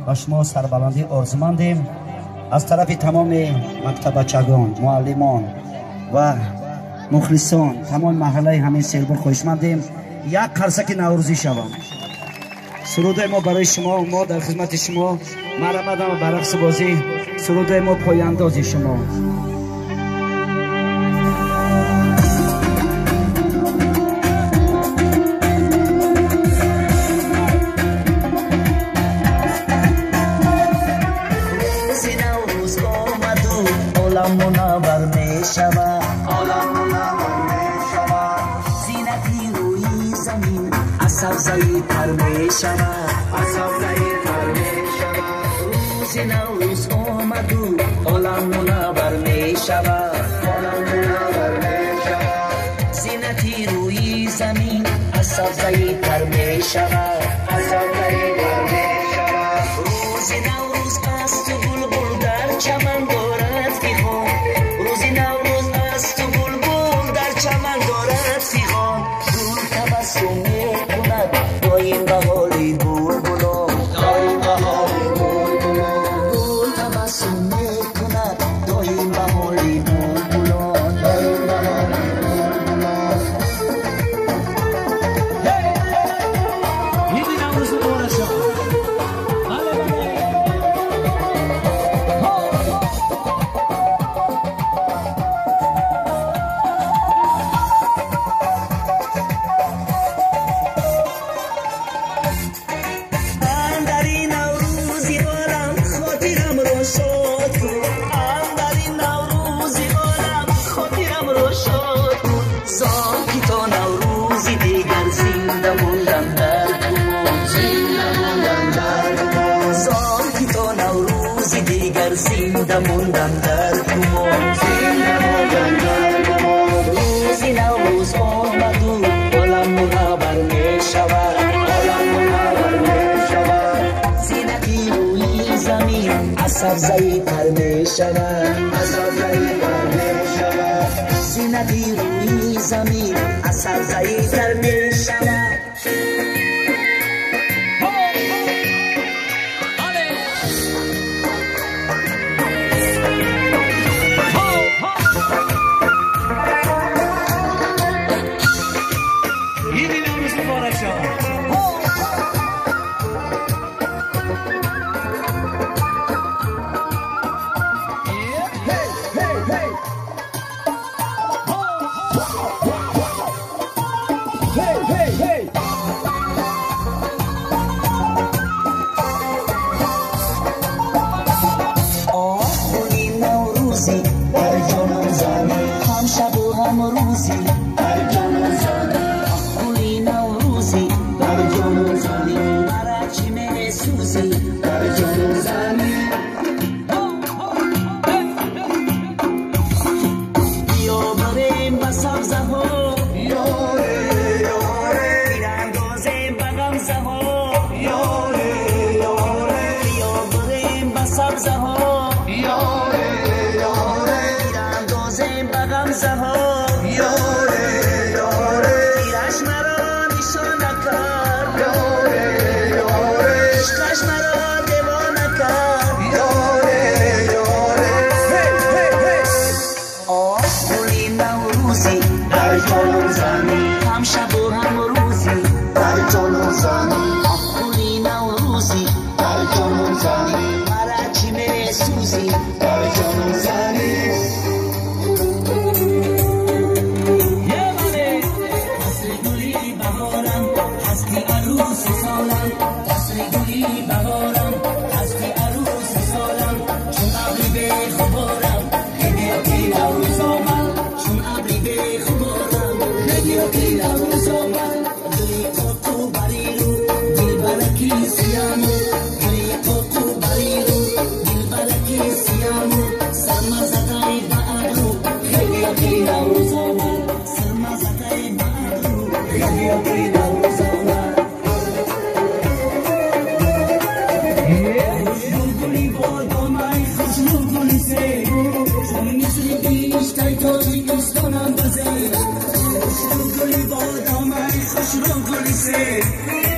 و شما سربلندی آرزومندیم. از طرف تمام مکتبچگان، معلمان و مخلصان تمام محله همین سیلبر خوشمندیم. یک قرصک نوروزی شوم. سرود ما برای شما، ما در خدمت شما. من رمضان برقص بازی سرود ما پایاندازی شما. منور می شود زینتی روی زمین اصف زایی تر می شود روز نوروز آمد و عالم منور می شود زینتی روی زمین اصف زایی تر می شود روز نوروز است و بلبل در چمن دارد فیخان روز نوروز است و بلبل در چمن دارد فیخان گل تبسم میکند دایم به حالی بلبلان گل تبسم میکند دایم به حالی بلبلان این نوروز مبارک شد. زنده موندم در گمان روزی نوروز آمد و عالم منور می شود زینتی روی زمین اصف زایی تر می شود زینتی روی زمین اصف زایی تر می شود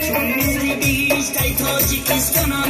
Chon misri bish tay Tajikistan am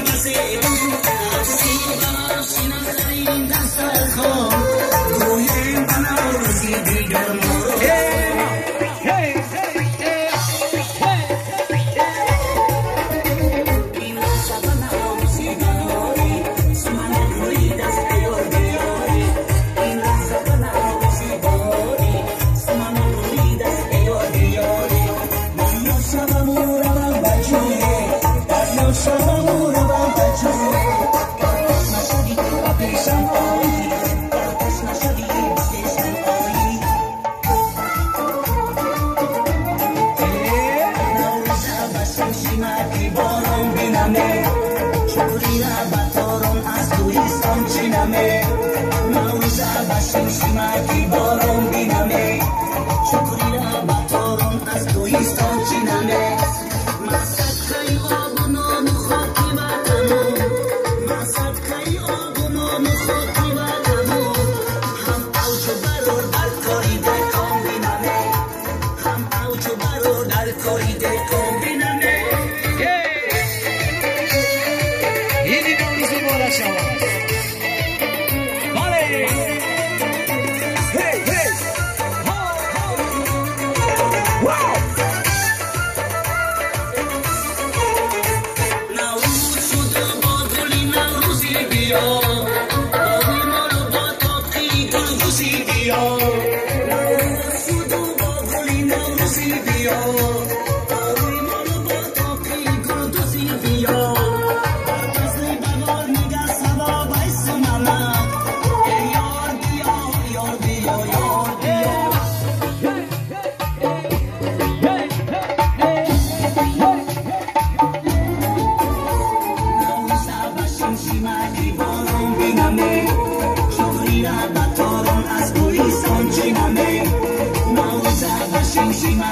Shimshima,